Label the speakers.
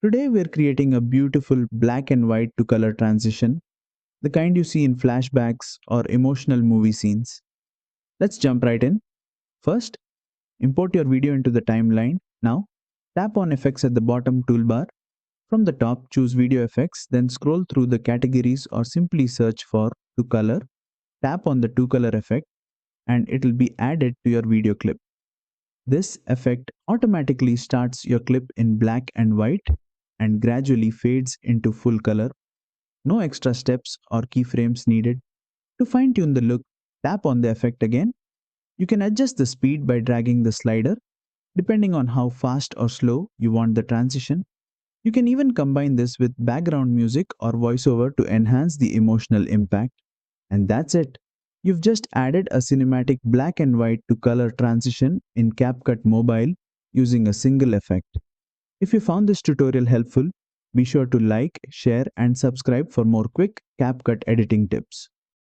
Speaker 1: Today we're creating a beautiful black and white to color transition, the kind you see in flashbacks or emotional movie scenes. Let's jump right in. First, import your video into the timeline. Now, tap on Effects at the bottom toolbar. From the top, choose Video Effects, then scroll through the categories or simply search for To Color. Tap on the To Color effect and it will be added to your video clip. This effect automatically starts your clip in black and white and gradually fades into full color. No extra steps or keyframes needed. To fine tune the look, tap on the effect again. You can adjust the speed by dragging the slider depending on how fast or slow you want the transition. You can even combine this with background music or voiceover to enhance the emotional impact. And that's it. You've just added a cinematic black and white to color transition in CapCut Mobile using a single effect. If you found this tutorial helpful, be sure to like, share, and subscribe for more quick CapCut editing tips.